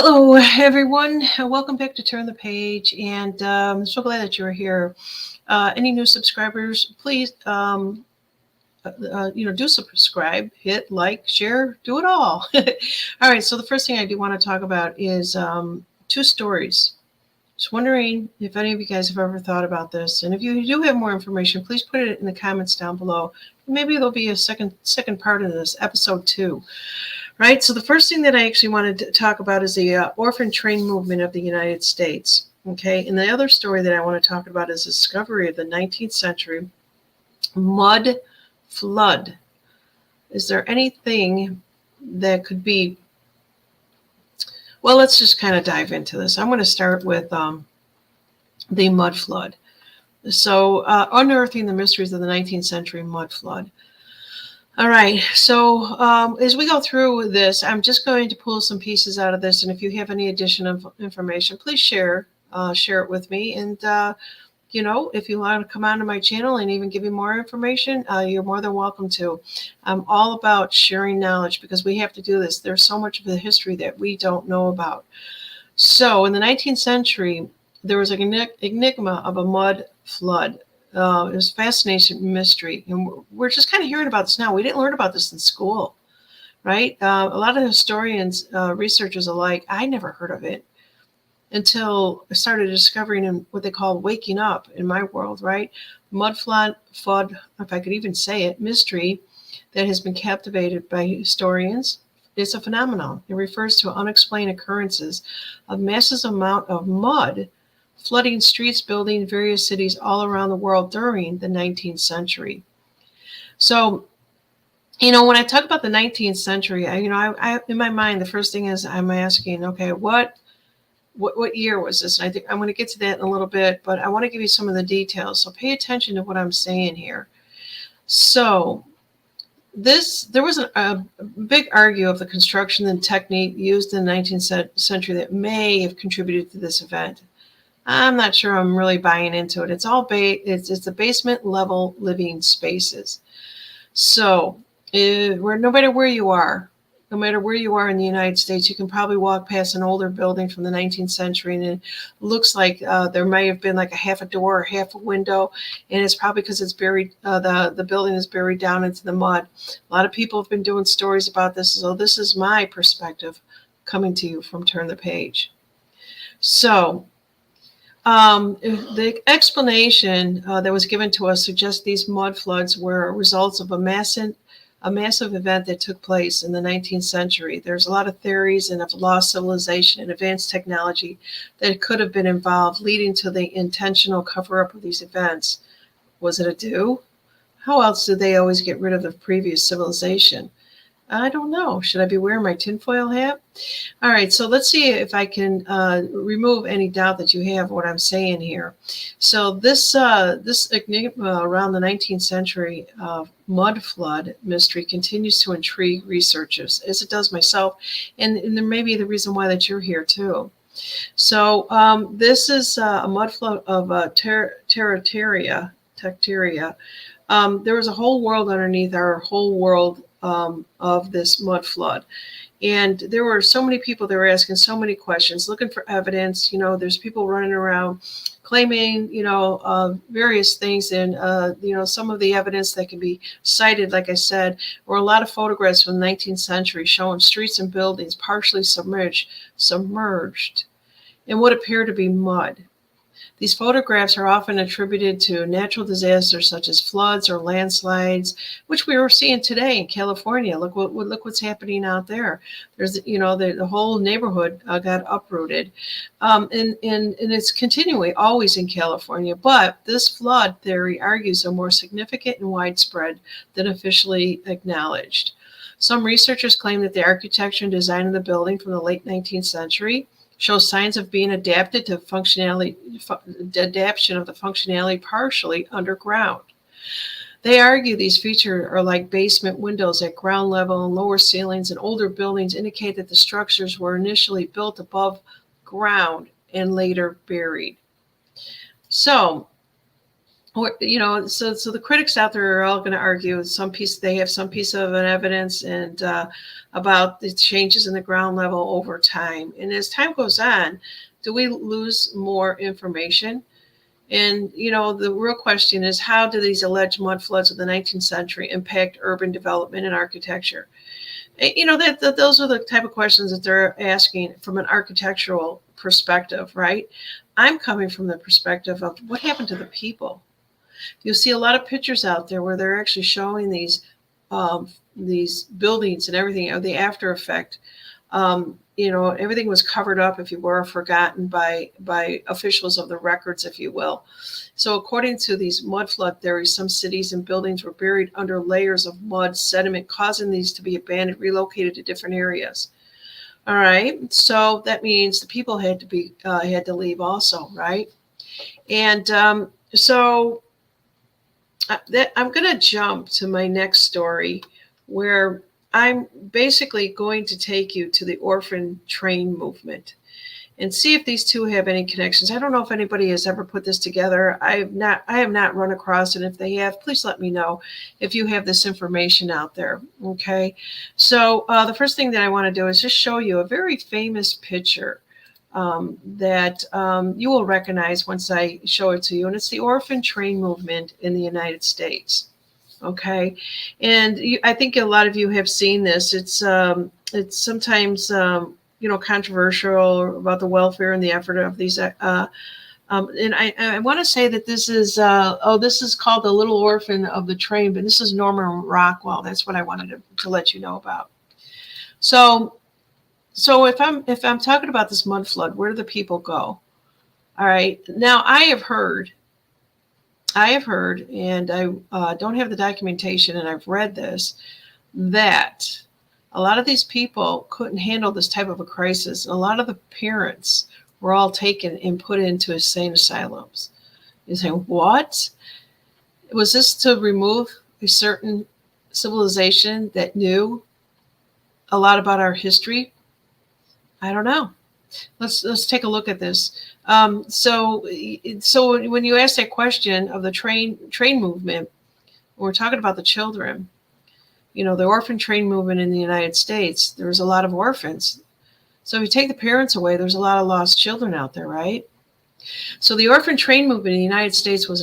Hello, everyone. Welcome back to Turn the Page, and so glad that you're here. Any new subscribers, please, do subscribe, hit like, share, do it all. All right. So the first thing I do want to talk about is two stories. Just wondering if any of you guys have ever thought about this, and if you do have more information, please put it in the comments down below. Maybe there'll be a second part of this, episode 2. Right. So the first thing that I actually wanted to talk about is the Orphan Train Movement of the United States. Okay. And the other story that I want to talk about is the discovery of the 19th century mud flood. Is there anything that could be? Well, let's just kind of dive into this. I'm going to start with the mud flood. So unearthing the mysteries of the 19th century mud flood. All right, so as we go through this, I'm just going to pull some pieces out of this, and if you have any additional information, please share it with me. And if you want to come onto my channel and even give me more information, you're more than welcome to. I'm all about sharing knowledge because we have to do this. There's so much of the history that we don't know about. So in the 19th century, there was an enigma of a mud flood. It was a fascinating mystery, and we're just kind of hearing about this now. We didn't learn about this in school, right? A lot of historians, researchers alike, I never heard of it until I started discovering in what they call waking up in my world, right? Mud flood, if I could even say it, mystery that has been captivated by historians. It's a phenomenon. It refers to unexplained occurrences of massive amount of mud flooding streets, buildings, various cities all around the world during the 19th century. So, when I talk about the 19th century, I in my mind, the first thing is I'm asking, okay, what year was this? And I think I'm going to get to that in a little bit, but I want to give you some of the details. So pay attention to what I'm saying here. So there was a big argue of the construction and technique used in the 19th century that may have contributed to this event. I'm not sure I'm really buying into it. It's all it's the basement level living spaces. So no matter where you are in the United States, you can probably walk past an older building from the 19th century, and it looks like there may have been like a half a door or half a window, and it's probably because it's buried. The building is buried down into the mud. A lot of people have been doing stories about this, so this is my perspective coming to you from Turn the Page. So. The explanation that was given to us suggests these mud floods were results of a massive event that took place in the 19th century. There's a lot of theories and of lost civilization and advanced technology that could have been involved, leading to the intentional cover-up of these events. Was it a do? How else did they always get rid of the previous civilization? I don't know. Should I be wearing my tinfoil hat? All right, so let's see if I can remove any doubt that you have what I'm saying here. So this enigma around the 19th century mud flood mystery continues to intrigue researchers, as it does myself, and there may be the reason why that you're here too. So this is a mud flood of Tecteria. There was a whole world underneath our whole world of this mud flood. And there were so many people that were asking so many questions, looking for evidence. There's people running around claiming, various things. And, some of the evidence that can be cited, like I said, were a lot of photographs from the 19th century showing streets and buildings partially submerged in what appeared to be mud. These photographs are often attributed to natural disasters such as floods or landslides, which we are seeing today in California. Look what's happening out there. There's, the whole neighborhood got uprooted, and it's continuing always in California. But this flood theory argues are more significant and widespread than officially acknowledged. Some researchers claim that the architecture and design of the building from the late 19th century shows signs of being adapted to adaptation of the functionality partially underground. They argue these features are like basement windows at ground level and lower ceilings, and older buildings indicate that the structures were initially built above ground and later buried. So or, so the critics out there are all going to argue they have some piece of an evidence and about the changes in the ground level over time. And as time goes on, do we lose more information? And, the real question is, how do these alleged mud floods of the 19th century impact urban development and architecture? Those are the type of questions that they're asking from an architectural perspective, right? I'm coming from the perspective of what happened to the people. You'll see a lot of pictures out there where they're actually showing these buildings and everything of the after effect. Everything was covered up, if you were, forgotten by officials of the records, if you will. So according to these mud flood theories, some cities and buildings were buried under layers of mud sediment, causing these to be abandoned, relocated to different areas. All right. So that means the people had to leave also, right? And so I'm going to jump to my next story, where I'm basically going to take you to the Orphan Train Movement and see if these two have any connections. I don't know if anybody has ever put this together. I have not run across it. If they have, please let me know if you have this information out there. Okay. So the first thing that I want to do is just show you a very famous picture that you will recognize once I show it to you. And it's the Orphan Train Movement in the United States. Okay. And I think a lot of you have seen this. It's sometimes, controversial about the welfare and the effort of these. And I want to say that this is called The Little Orphan of the Train, but this is Norman Rockwell. That's what I wanted to let you know about. So if I'm talking about this mud flood, where do the people go? All right. Now I have heard, and I don't have the documentation, and I've read this, that a lot of these people couldn't handle this type of a crisis. A lot of the parents were all taken and put into insane asylums. You say, what? Was this to remove a certain civilization that knew a lot about our history? I don't know. Let's take a look at this. So when you ask that question of the train movement, we're talking about the children. The orphan train movement in the United States, there's a lot of orphans. So if you take the parents away, there's a lot of lost children out there, right? So the orphan train movement in the United States was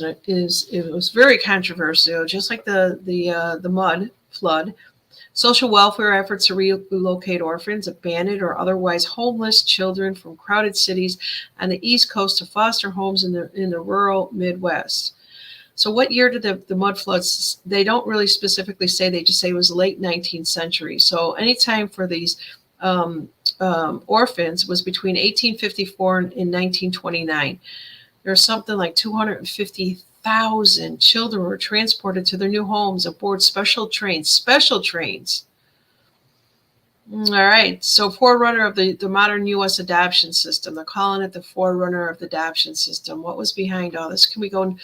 very controversial, just like the mud flood. Social welfare efforts to relocate orphans, abandoned, or otherwise homeless children from crowded cities on the East Coast to foster homes in the rural Midwest. So what year did the mud floods? They don't really specifically say. They just say it was late 19th century. So any time for these orphans was between 1854 and 1929. There's something like 250,000 children were transported to their new homes aboard special trains. All right. So forerunner of the modern U.S. adoption system. They're calling it the forerunner of the adoption system. What was behind all this? Can we go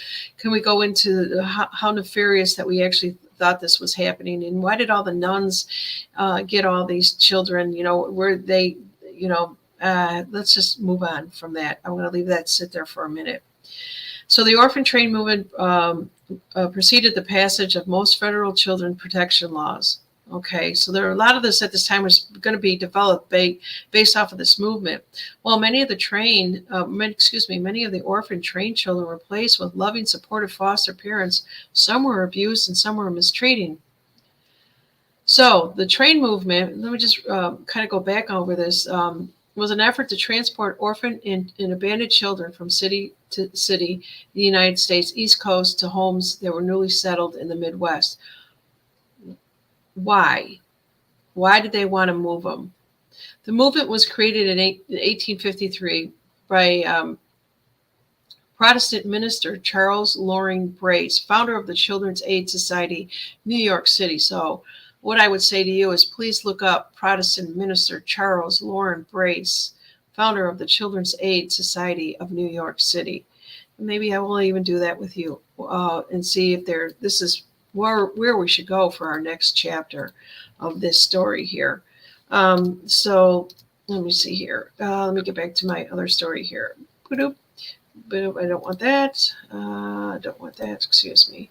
into how nefarious that we actually thought this was happening? And why did all the nuns get all these children? Let's just move on from that. I'm going to leave that sit there for a minute. So the Orphan Train Movement preceded the passage of most federal children protection laws. Okay, so there are a lot of this at this time was going to be developed based off of this movement. Well, many of the orphan train children were placed with loving, supportive foster parents. Some were abused and some were mistreated. So the train movement, let me just kind of go back over this, was an effort to transport orphan and abandoned children from city to city, the United States, East Coast, to homes that were newly settled in the Midwest. Why? Why did they want to move them? The movement was created in 1853 by Protestant minister Charles Loring Brace, founder of the Children's Aid Society, New York City. So what I would say to you is please look up Protestant minister Charles Loring Brace, founder of the Children's Aid Society of New York City. Maybe I will even do that with you and see if this is where we should go for our next chapter of this story here. So let me see here. Let me get back to my other story here. But I don't want that. I don't want that. Excuse me.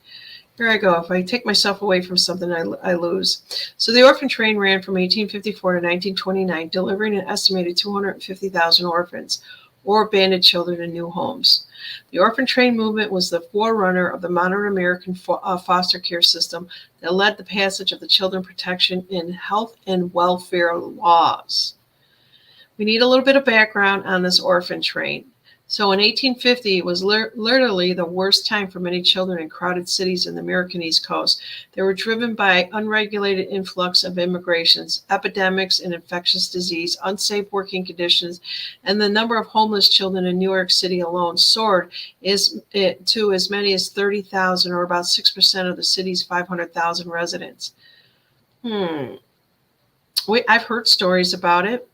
Here I go. If I take myself away from something, I lose. So the orphan train ran from 1854 to 1929, delivering an estimated 250,000 orphans or abandoned children in new homes. The orphan train movement was the forerunner of the modern American foster care system that led the passage of the Children Protection in Health and Welfare laws. We need a little bit of background on this orphan train. So in 1850, it was literally the worst time for many children in crowded cities in the American East Coast. They were driven by unregulated influx of immigrations, epidemics and infectious disease, unsafe working conditions, and the number of homeless children in New York City alone soared to as many as 30,000, or about 6% of the city's 500,000 residents. I've heard stories about it.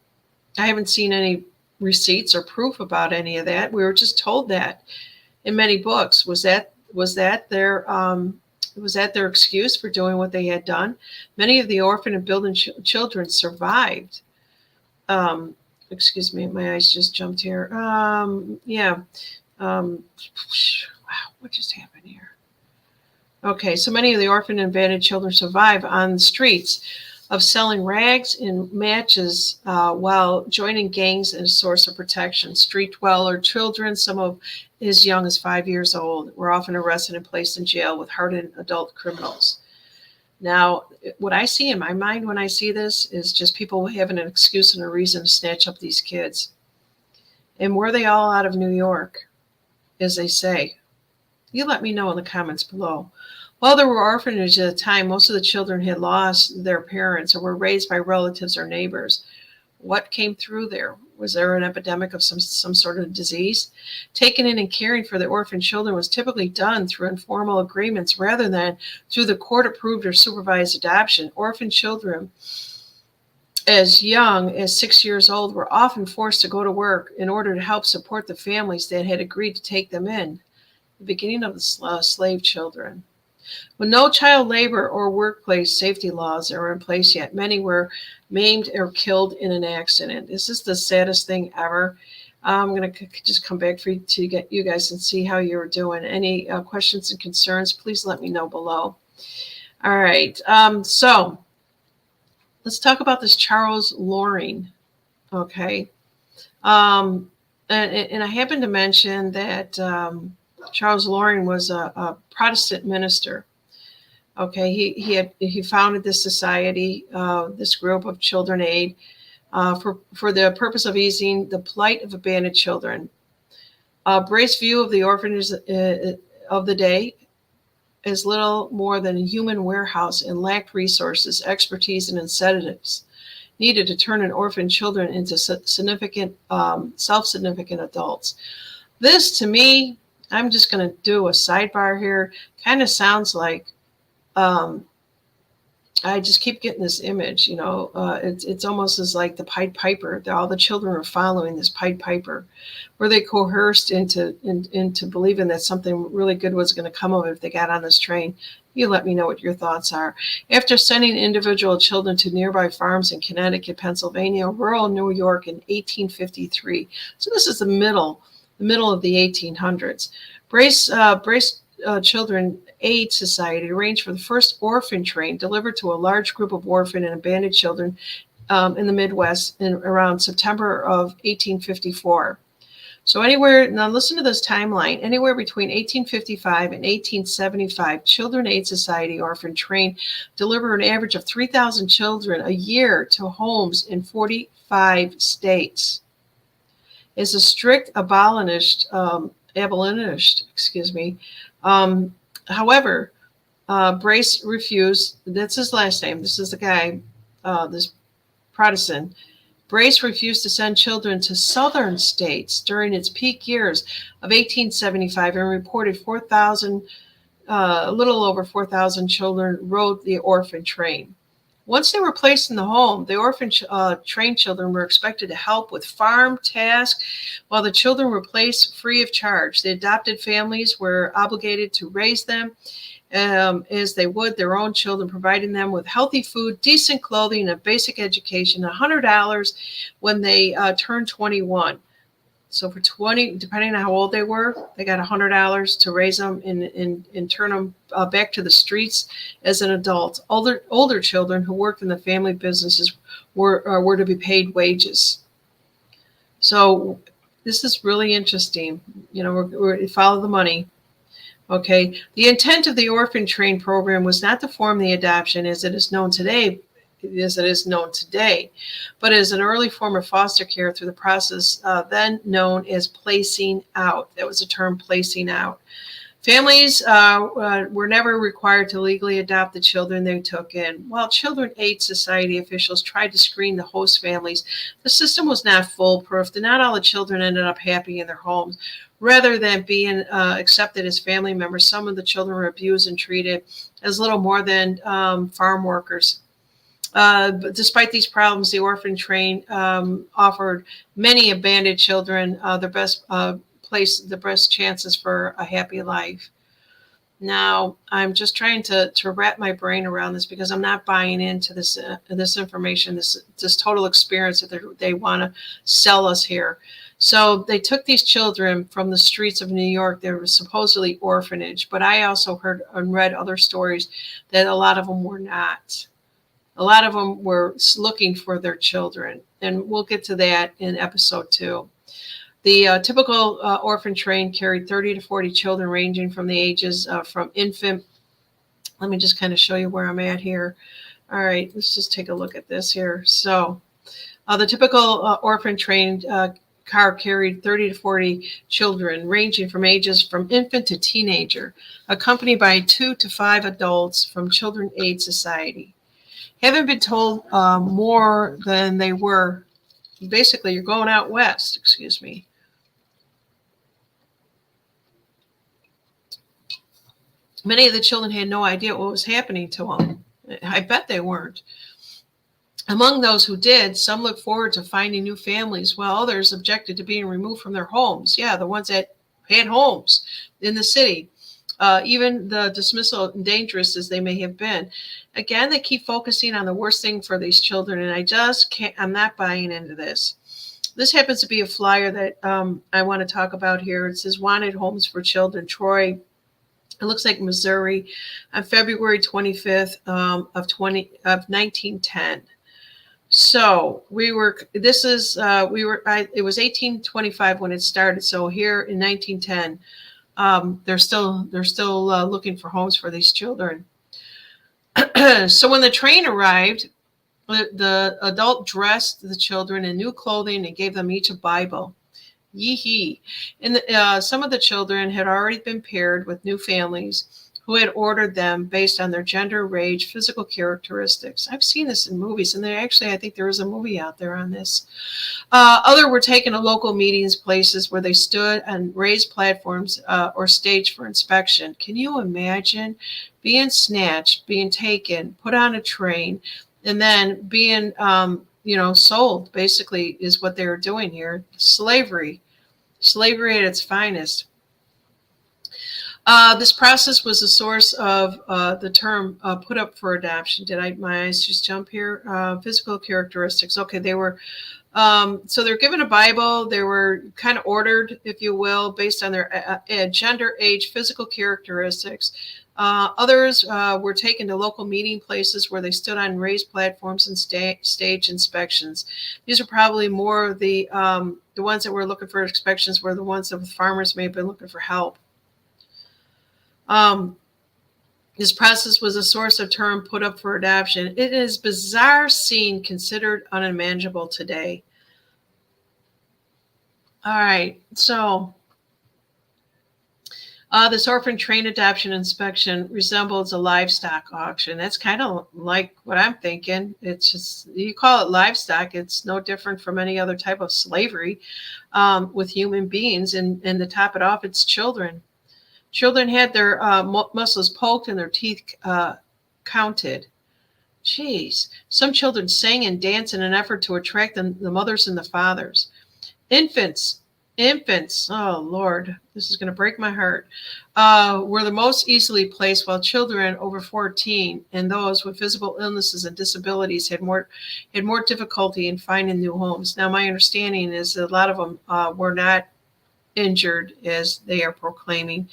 I haven't seen any receipts or proof about any of that. We were just told that in many books. Was that their excuse for doing what they had done? Many of the orphan and building children survived. Excuse me, my eyes just jumped here. Wow, what just happened here? Okay, so many of the orphan and abandoned children survive on the streets of selling rags and matches while joining gangs as a source of protection. Street dweller children, some of as young as 5 years old, were often arrested and placed in jail with hardened adult criminals. Now, what I see in my mind when I see this is just people having an excuse and a reason to snatch up these kids. And were they all out of New York, as they say? You let me know in the comments below. While there were orphanages at the time, most of the children had lost their parents or were raised by relatives or neighbors. What came through there? Was there an epidemic of some sort of disease? Taking in and caring for the orphan children was typically done through informal agreements rather than through the court-approved or supervised adoption. Orphan children as young as 6 years old were often forced to go to work in order to help support the families that had agreed to take them in. The beginning of the slave children. When no child labor or workplace safety laws are in place yet, many were maimed or killed in an accident. This is the saddest thing ever. I'm going to just come back for you to get you guys and see how you're doing. Any questions and concerns, please let me know below. All right. So let's talk about this Charles Loring. Okay. And I happen to mention that Charles Loring was a Protestant minister. Okay, he founded this society, this group of children aid, for the purpose of easing the plight of abandoned children. Bray's view of the orphanages of the day is little more than a human warehouse and lacked resources, expertise, and incentives needed to turn an orphan children into self-significant adults. This, to me, I'm just going to do a sidebar here, kind of sounds like I just keep getting this image, it's almost as like the Pied Piper. All the children are following this Pied Piper. Were they coerced into believing that something really good was going to come of it if they got on this train? You let me know what your thoughts are. After sending individual children to nearby farms in Connecticut, Pennsylvania, rural New York in 1853. So this is the middle of the 1800s. Bray's Children Aid Society arranged for the first orphan train delivered to a large group of orphan and abandoned children in the Midwest around September of 1854. So now listen to this timeline, anywhere between 1855 and 1875, Children Aid Society Orphan Train delivered an average of 3,000 children a year to homes in 45 states. As a strict abolitionist, however, Brace refused. That's his last name. This is the guy, this Protestant. Brace refused to send children to southern states during its peak years of 1875 and reported a little over 4,000 children rode the orphan train. Once they were placed in the home, the orphan train children were expected to help with farm tasks while the children were placed free of charge. The adopted families were obligated to raise them as they would their own children, providing them with healthy food, decent clothing, and a basic education, $100 when they turned 21. So for 20, depending on how old they were, they got $100 to raise them and turn them back to the streets as an adult. Older children who worked in the family businesses were to be paid wages. So this is really interesting. You know, we're follow the money. Okay. The intent of the Orphan Train program was not to form the adoption as it is known today, but as an early form of foster care through the process then known as placing out. That was the term, placing out. Families were never required to legally adopt the children they took in. While Children Aid Society officials tried to screen the host families, the system was not foolproof. Not all the children ended up happy in their homes. Rather than being accepted as family members, some of the children were abused and treated as little more than farm workers. But despite these problems, the Orphan Train offered many abandoned children the best chances for a happy life. Now, I'm just trying to wrap my brain around this because I'm not buying into this information, this total experience that they want to sell us here. So they took these children from the streets of New York. They were supposedly orphanage, but I also heard and read other stories that a lot of them were not. A lot of them were looking for their children, and we'll get to that in episode 2. The typical orphan train carried 30 to 40 children ranging from the ages from infant. Let me just kind of show you where I'm at here. All right, let's just take a look at this here. So the typical orphan train car carried 30 to 40 children ranging from ages from infant to teenager, accompanied by 2 to 5 adults from Children Aid Society. Haven't been told more than they were. Basically, you're going out west, excuse me. Many of the children had no idea what was happening to them. I bet they weren't. Among those who did, some looked forward to finding new families, while others objected to being removed from their homes. Yeah, the ones that had homes in the city. Even the dismissal, dangerous as they may have been. Again, they keep focusing on the worst thing for these children, and I just can't, I'm not buying into this. This happens to be a flyer that I want to talk about here. It says Wanted Homes for Children, Troy. It looks like Missouri, on February 25th of 1910. So it was 1825 when it started. So here in 1910, they're still looking for homes for these children. So when the train arrived, the adult dressed the children in new clothing and gave them each a Bible. Yee-hee. And some of the children had already been paired with new families who had ordered them based on their gender, age, physical characteristics. I've seen this in movies, and I think there is a movie out there on this. Other were taken to local meetings, places where they stood on raised platforms or staged for inspection. Can you imagine being snatched, being taken, put on a train, and then being sold, basically, is what they were doing here. Slavery at its finest. This process was the source of the term put up for adoption. My eyes just jump here? Physical characteristics. Okay, they were, so they're given a Bible. They were kind of ordered, if you will, based on their gender, age, physical characteristics. Others were taken to local meeting places where they stood on raised platforms and stage inspections. These are probably more of the ones that were looking for inspections were the ones that the farmers may have been looking for help. This process was a source of term put up for adoption. It is bizarre scene considered unimaginable today. All right, so this orphan train adoption inspection resembles a livestock auction. That's kind of like what I'm thinking. It's just, you call it livestock. It's no different from any other type of slavery with human beings. And to top it off, it's children. Children had their muscles poked and their teeth counted. Jeez. Some children sang and danced in an effort to attract the mothers and the fathers. Infants Infants, oh Lord, this is going to break my heart, were the most easily placed, while children over 14 and those with visible illnesses and disabilities had more difficulty in finding new homes. Now, my understanding is that a lot of them were not injured as they are proclaiming.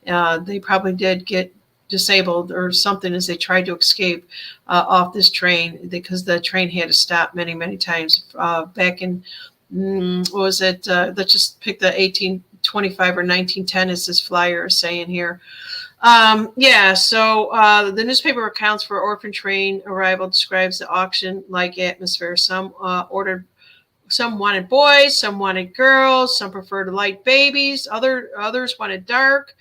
They probably did get disabled or something as they tried to escape off this train, because the train had to stop many, many times back in, what was it? Let's just pick the 1825 or 1910 as this flyer is saying here. So the newspaper accounts for Orphan Train arrival describes the auction-like atmosphere. Some wanted boys, some wanted girls, some preferred light babies, others wanted dark.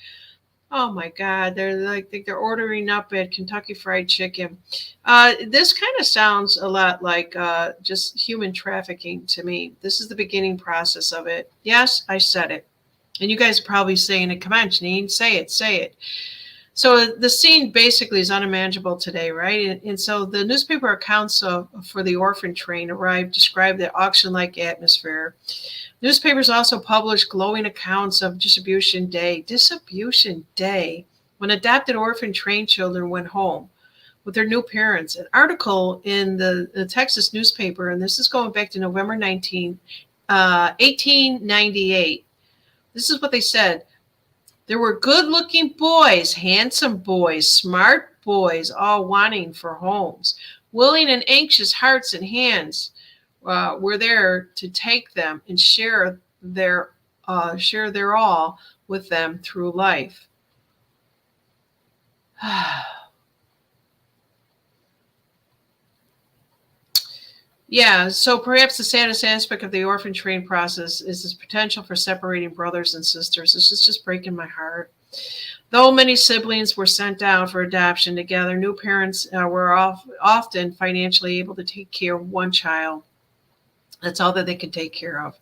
Oh my God, they're ordering up at Kentucky Fried Chicken. This kind of sounds a lot like just human trafficking to me. This is the beginning process of it. Yes, I said it. And you guys are probably saying it. Come on, Janine, say it, say it. So the scene basically is unimaginable today, right? And so the newspaper accounts for the Orphan Train describe the auction-like atmosphere. Newspapers also published glowing accounts of Distribution Day, when adopted orphan train children went home with their new parents. An article in the Texas newspaper, and this is going back to November 19, 1898. This is what they said. There were good-looking boys, handsome boys, smart boys, all wanting for homes. Willing and anxious hearts and hands were there to take them and share their all with them through life. Yeah, so perhaps the saddest aspect of the orphan train process is this potential for separating brothers and sisters. This is just breaking my heart. Though many siblings were sent out for adoption together, new parents were often financially able to take care of one child. That's all that they could take care of.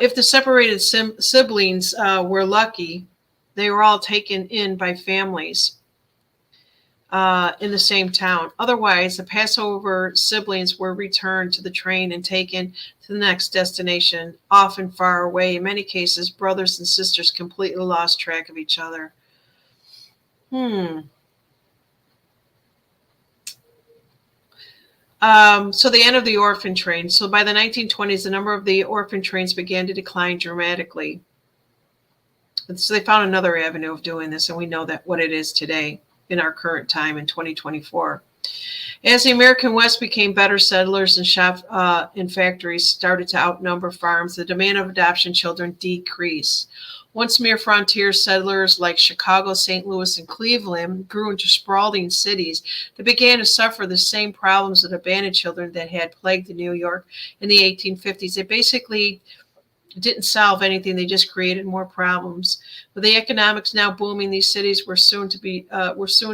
If the separated siblings were lucky, they were all taken in by families in the same town. Otherwise, the Passover siblings were returned to the train and taken to the next destination, often far away. In many cases, brothers and sisters completely lost track of each other. So the end of the orphan train. So by the 1920s, the number of the orphan trains began to decline dramatically. And so they found another avenue of doing this, and we know that what it is today in our current time in 2024. As the American West became better settlers and shop and factories started to outnumber farms, the demand of adoption children decreased. Once mere frontier settlers like Chicago, St. Louis, and Cleveland grew into sprawling cities that began to suffer the same problems that abandoned children that had plagued New York in the 1850s. They basically didn't solve anything. They just created more problems. With the economics now booming, these cities were soon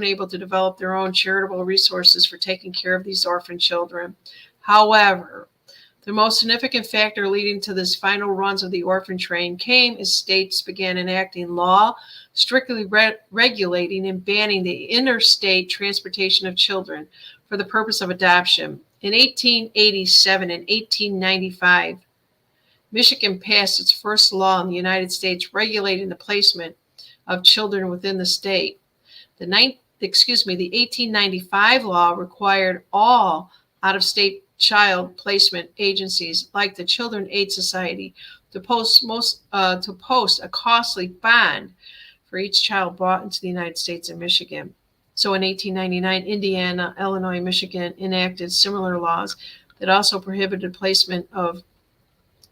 able to develop their own charitable resources for taking care of these orphan children. However, the most significant factor leading to this final runs of the orphan train came as states began enacting law strictly regulating and banning the interstate transportation of children for the purpose of adoption. In 1887 and 1895, Michigan passed its first law in the United States regulating the placement of children within the state. The 1895 law required all out-of-state child placement agencies, like the Children Aid Society, to post a costly bond for each child brought into the United States and Michigan. So in 1899, Indiana, Illinois, Michigan enacted similar laws that also prohibited placement of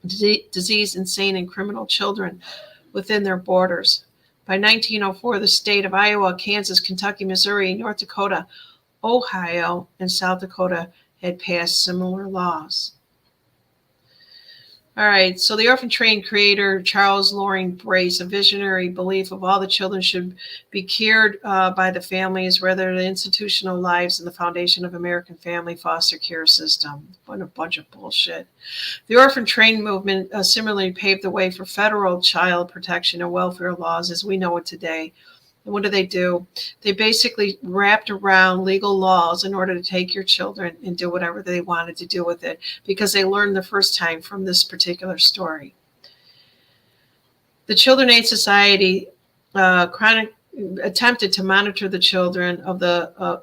diseased, insane, and criminal children within their borders. By 1904, the state of Iowa, Kansas, Kentucky, Missouri, North Dakota, Ohio, and South Dakota had passed similar laws. All right, so the orphan train creator, Charles Loring Brace, a visionary belief of all the children should be cared by the families rather than institutional lives and the foundation of American family foster care system. What a bunch of bullshit. The Orphan Train Movement similarly paved the way for federal child protection and welfare laws as we know it today. And what do? They basically wrapped around legal laws in order to take your children and do whatever they wanted to do with it because they learned the first time from this particular story. The Children Aid Society chronic attempted to monitor the children of the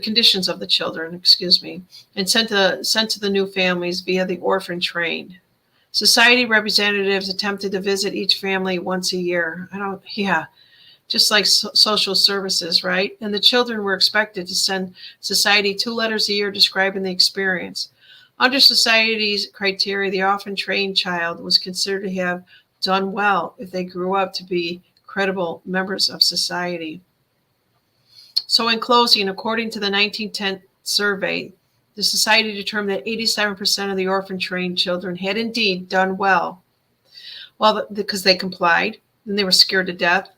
conditions of the children, excuse me, and sent to the new families via the Orphan Train. Society representatives attempted to visit each family once a year. Just like social services, right? And the children were expected to send society 2 letters a year describing the experience. Under society's criteria, the orphan trained child was considered to have done well if they grew up to be credible members of society. So in closing, according to the 1910 survey, the society determined that 87% of the orphan trained children had indeed done well, because they complied and they were scared to death,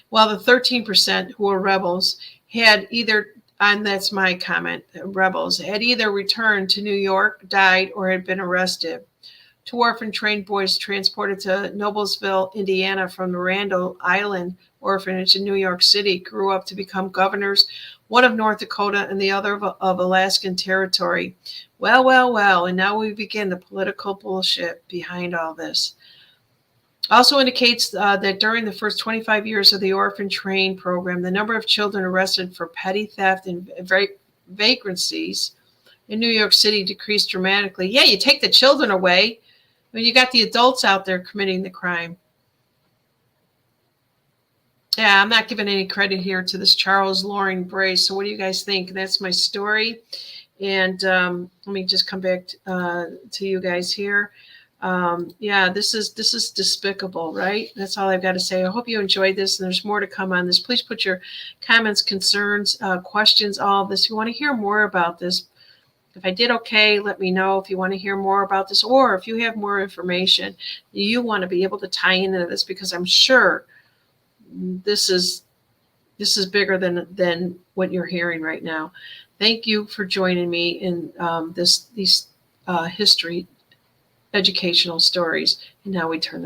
while the 13% who were rebels had either, and that's my comment, rebels, had either returned to New York, died, or had been arrested. 2 orphan trained boys transported to Noblesville, Indiana from the Randall Island Orphanage in New York City grew up to become governors, one of North Dakota and the other of Alaskan Territory. Well, and now we begin the political bullshit behind all this. Also indicates that during the first 25 years of the Orphan Train program, the number of children arrested for petty theft and vagrancies in New York City decreased dramatically. Yeah, you take the children away when you got the adults out there committing the crime. Yeah, I'm not giving any credit here to this Charles Loring Brace. So what do you guys think? That's my story. And let me just come back to you guys here. Yeah, this is despicable, right? That's all I've got to say. I hope you enjoyed this, and there's more to come on this. Please put your comments, concerns, questions, all of this. If you want to hear more about this, if I did okay, let me know if you want to hear more about this, or if you have more information you want to be able to tie into this, because I'm sure this is bigger than what you're hearing right now. Thank you for joining me in these history educational stories. And now we turn the page.